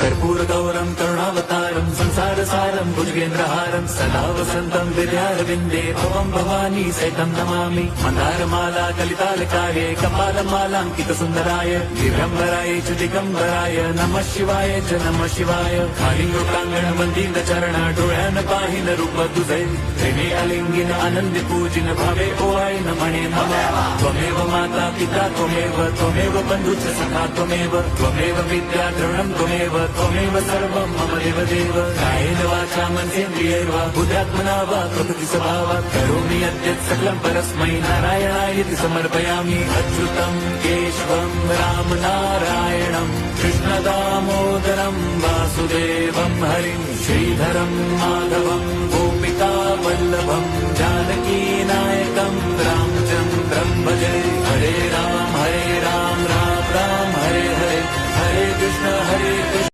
कर्पूरगौरं करुणावतारं संसारसारं भुजगेन्द्रहारं सदा वसन्तं विद्यारविन्दे भवं भवानी सहितं नमामि मन्दारमाला कलितालकाये कपालमालाङ्कितसुन्दराय दिगम्बराय च दिगम्बराय नमः शिवाय च नमः शिवाय कालिंगोटांगण मंदिर चरण डोळ्यान पाहिन रूप तुझे प्रेमे अलिंगिन आनंद पूजिन भावे ओवाळीन म्हणे मम त्वमेव माता पिता त्वमेव बंधुच सखा त्वमेव विद्या द्रवणं त्वमेव सर्वं मम देव कायेन वाचा मनसेन्द्रियैर्वा बुद्ध्यात्मना वा प्रकृति स्वभावात् करोमि यद्यत् सकलं परस्मै नारायणायति समर्पयामि अच्युतं केशवं राम नारायणं कृष्णदामोदरं वासुदेवं हरिं श्रीधरं माधवं गोपिका वल्लभं जानकीनायकं रामचन्द्रं भजे हरे राम राम राम हरे हरे हरे कृष्ण